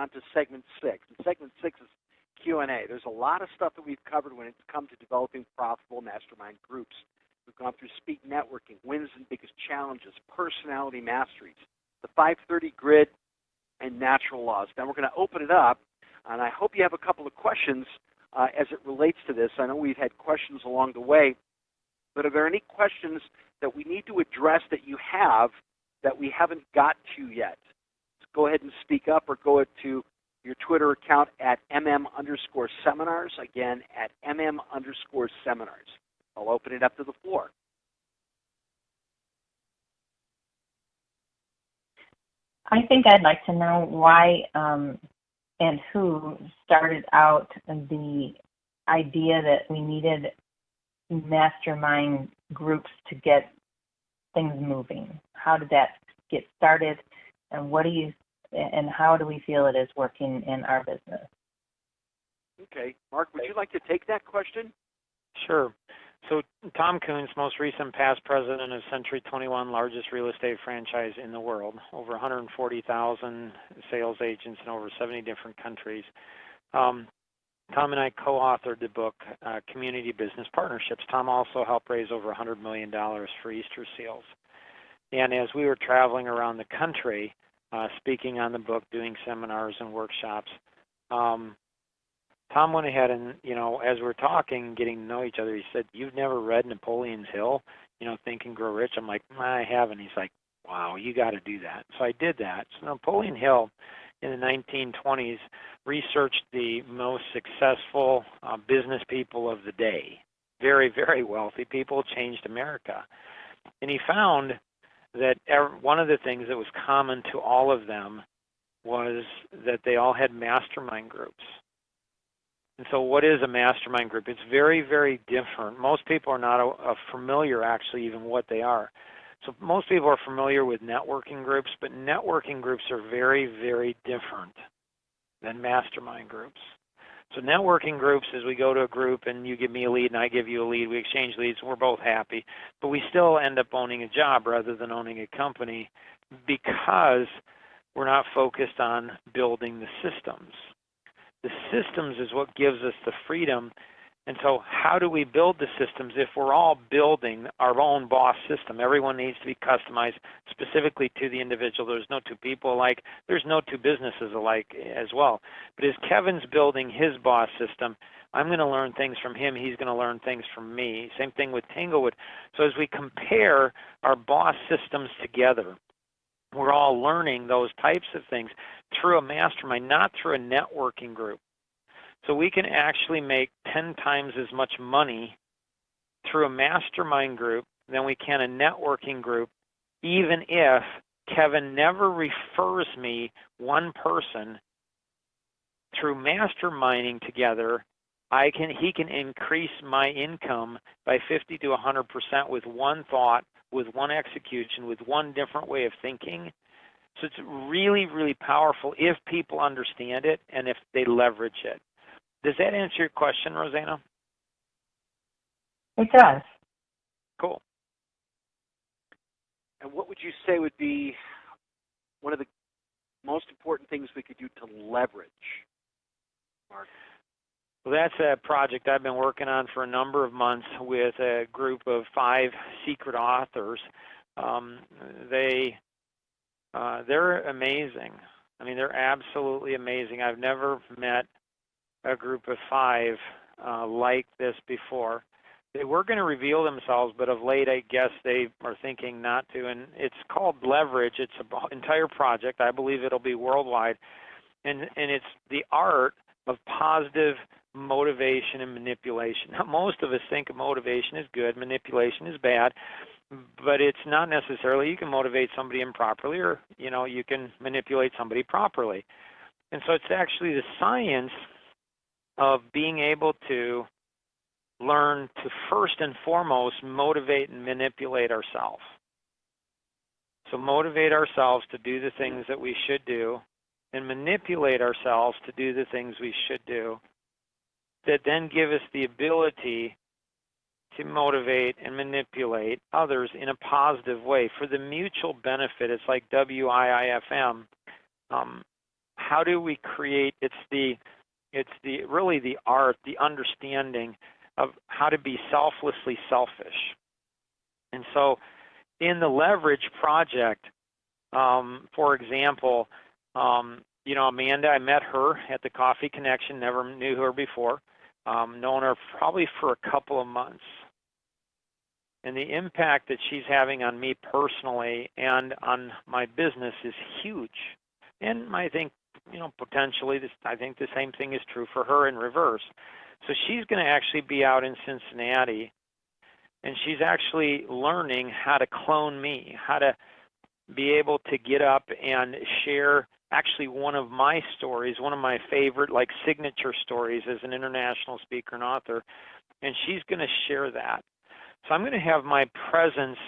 on to segment 6. And segment 6 is Q&A. There's a lot of stuff that we've covered when it's come to developing profitable mastermind groups. We've gone through speed networking, wins and biggest challenges, personality masteries, the 530 grid, and natural laws. Now we're going to open it up, and I hope you have a couple of questions as it relates to this. I know we've had questions along the way, but are there any questions that we need to address that you have that we haven't got to yet? Just go ahead and speak up, or go to your Twitter account at mm_seminars, again, at mm_seminars. I'll open it up to the floor. I think I'd like to know why and who started out the idea that we needed mastermind groups to get things moving. How did that get started, and how do we feel it is working in our business? Okay. Mark, would you like to take that question? Sure. So Tom Kuhns, most recent past president of Century 21, largest real estate franchise in the world, over 140,000 sales agents in over 70 different countries. Tom and I co-authored the book, Community Business Partnerships. Tom also helped raise over $100 million for Easter Seals. And as we were traveling around the country, speaking on the book, doing seminars and workshops, Tom went ahead and, as we're talking, getting to know each other, he said, "You've never read Napoleon's Hill, Think and Grow Rich?" I'm like, "I haven't." He's like, "Wow, you got to do that." So I did that. So Napoleon Hill in the 1920s researched the most successful business people of the day, very, very wealthy people, changed America. And he found that one of the things that was common to all of them was that they all had mastermind groups. And so what is a mastermind group? It's very, very different. Most people are not familiar, actually, even what they are. So most people are familiar with networking groups, but networking groups are very, very different than mastermind groups. So networking groups is we go to a group and you give me a lead and I give you a lead. We exchange leads and we're both happy. But we still end up owning a job rather than owning a company because we're not focused on building the systems. The systems is what gives us the freedom. And so how do we build the systems if we're all building our own boss system? Everyone needs to be customized specifically to the individual. There's no two people alike. There's no two businesses alike as well. But as Kevin's building his boss system, I'm going to learn things from him. He's going to learn things from me. Same thing with Tanglewood. So as we compare our boss systems together, we're all learning those types of things through a mastermind, not through a networking group. So we can actually make 10 times as much money through a mastermind group than we can a networking group, even if Kevin never refers me one person. Through masterminding together, he can increase my income by 50 to 100% with one thought, with one execution, with one different way of thinking. So it's really, really powerful if people understand it and if they leverage it. Does that answer your question, Rosanna? It does. Cool. And what would you say would be one of the most important things we could do to leverage, Mark? Well, that's a project I've been working on for a number of months with a group of 5 secret authors. They're amazing. I mean, they're absolutely amazing. I've never met a group of 5 like this before. They were going to reveal themselves, but of late, I guess they are thinking not to. And it's called Leverage. It's an entire project. I believe it'll be worldwide. And it's the art of positive motivation and manipulation. Now, most of us think motivation is good, manipulation is bad, but it's not necessarily. You can motivate somebody improperly, or you can manipulate somebody properly. And so it's actually the science of being able to learn to first and foremost motivate and manipulate ourselves. So motivate ourselves to do the things that we should do and manipulate ourselves to do the things we should do, that then give us the ability to motivate and manipulate others in a positive way for the mutual benefit. It's like WIIFM. how do we create, it's really the art, the understanding of how to be selflessly selfish. And so in the Leverage project, for example, Amanda, I met her at the Coffee Connection, never knew her before, known her probably for a couple of months. And the impact that she's having on me personally and on my business is huge. And I think, potentially, I think the same thing is true for her in reverse. So she's going to actually be out in Cincinnati, and she's actually learning how to clone me, how to be able to get up and share actually one of my stories, one of my favorite signature stories as an international speaker and author, and she's going to share that. So I'm going to have my presence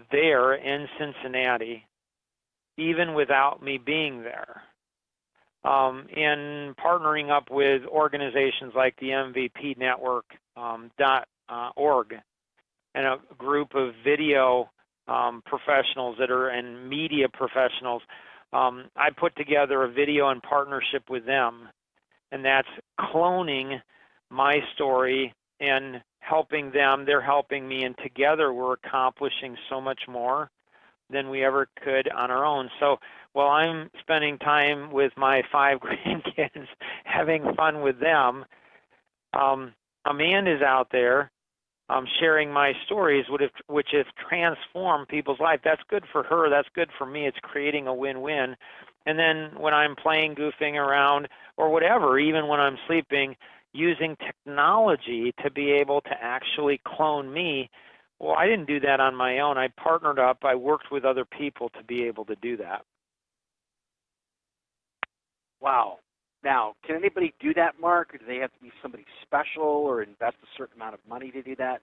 there in Cincinnati, even without me being there, and partnering up with organizations like the MVP Network .org and a group of video professionals and media professionals. I put together a video in partnership with them, and that's cloning my story and helping them. They're helping me, and together we're accomplishing so much more than we ever could on our own. So while I'm spending time with my 5 grandkids, having fun with them, Amanda's out there sharing my stories, which have transformed people's life. That's good for her. That's good for me. It's creating a win-win. And then when I'm playing, goofing around, or whatever, even when I'm sleeping, using technology to be able to actually clone me, well, I didn't do that on my own. I partnered up. I worked with other people to be able to do that. Wow. Now, can anybody do that, Mark, or do they have to be somebody special or invest a certain amount of money to do that?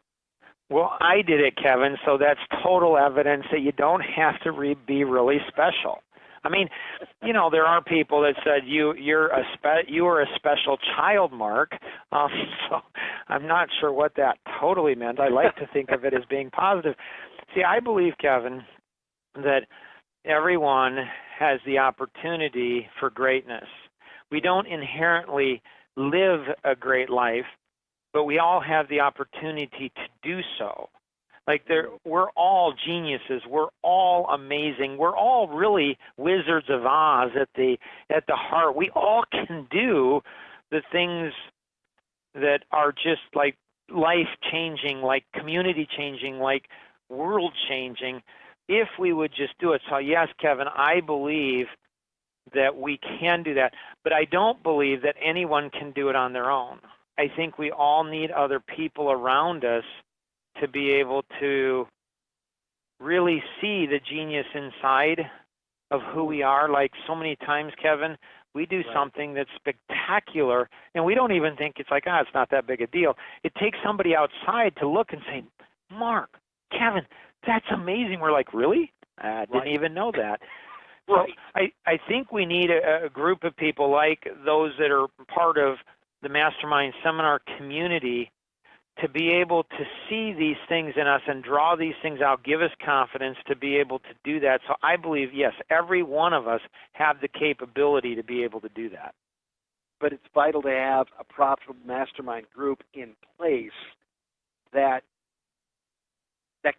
Well, I did it, Kevin, so that's total evidence that you don't have to be really special. I mean, there are people that said you were a special child, Mark. So I'm not sure what that totally meant. I like to think of it as being positive. See, I believe, Kevin, that everyone has the opportunity for greatness. We don't inherently live a great life, but we all have the opportunity to do so. We're all geniuses. We're all amazing. We're all really Wizards of Oz at the heart. We all can do the things that are just like life-changing, like community-changing, like world-changing, if we would just do it. So yes, Kevin, I believe that we can do that, but I don't believe that anyone can do it on their own. I think we all need other people around us to be able to really see the genius inside of who we are. Like so many times, Kevin, we do something that's spectacular, and we don't even think it's it's not that big a deal. It takes somebody outside to look and say, Mark, Kevin, that's amazing. We're like, really? I didn't even know that. So I think we need a group of people like those that are part of the Mastermind Seminar community to be able to see these things in us and draw these things out, give us confidence to be able to do that. So I believe, yes, every one of us have the capability to be able to do that. But it's vital to have a profitable mastermind group in place that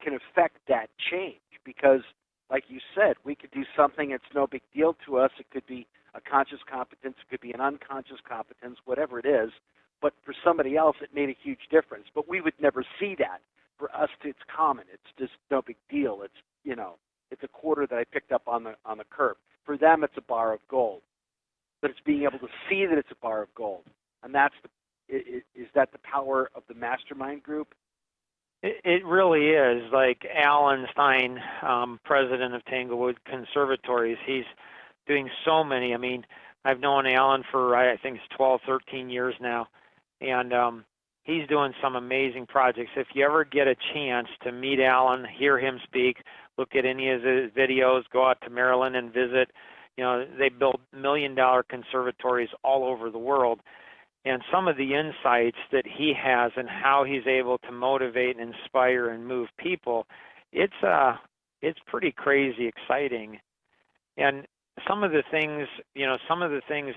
can affect that change, because like you said, we could do something, it's no big deal to us. It could be a conscious competence, it could be an unconscious competence, whatever it is. But for somebody else, it made a huge difference. But we would never see that. For us, it's common. It's just no big deal. It's it's a quarter that I picked up on the curb. For them, it's a bar of gold. But it's being able to see that it's a bar of gold, and is that the power of the mastermind group? It really is. Like Alan Stein, president of Tanglewood Conservatories, he's doing so many. I mean, I've known Alan for, I think it's 12, 13 years now, and he's doing some amazing projects. If you ever get a chance to meet Alan, hear him speak, look at any of his videos, go out to Maryland and visit. They build $1 million conservatories all over the world. And some of the insights that he has and how he's able to motivate and inspire and move people, it's pretty crazy exciting. And some of the things,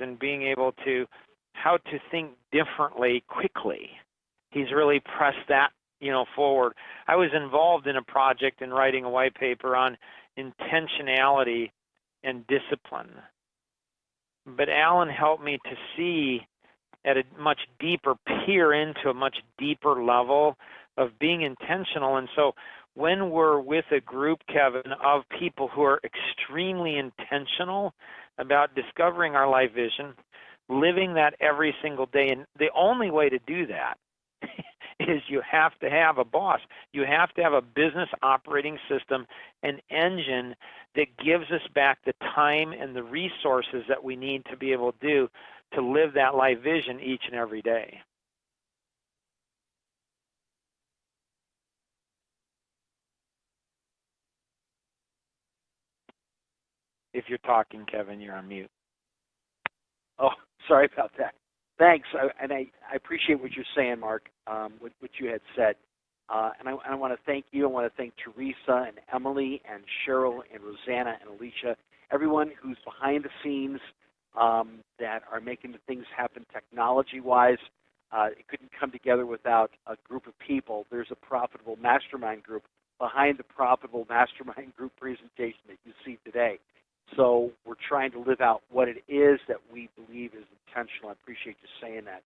in being able to, how to think differently quickly. He's really pressed that, forward. I was involved in a project in writing a white paper on intentionality and discipline. But Alan helped me to see at a much deeper, peer into a much deeper level of being intentional. And so when we're with a group, Kevin, of people who are extremely intentional about discovering our life vision, living that every single day, and the only way to do that is you have to have a boss. You have to have a business operating system, an engine that gives us back the time and the resources that we need to be able to live that life vision each and every day. If you're talking, Kevin, you're on mute. Oh, sorry about that. Thanks, and I appreciate what you're saying, Mark, what you had said. And I want to thank you. I want to thank Teresa and Emily and Cheryl and Rosanna and Alicia, everyone who's behind the scenes that are making the things happen technology-wise. It couldn't come together without a group of people. There's a Profitable Mastermind group behind the Profitable Mastermind group presentation that you see today. So we're trying to live out what it is that we believe is intentional. I appreciate you saying that.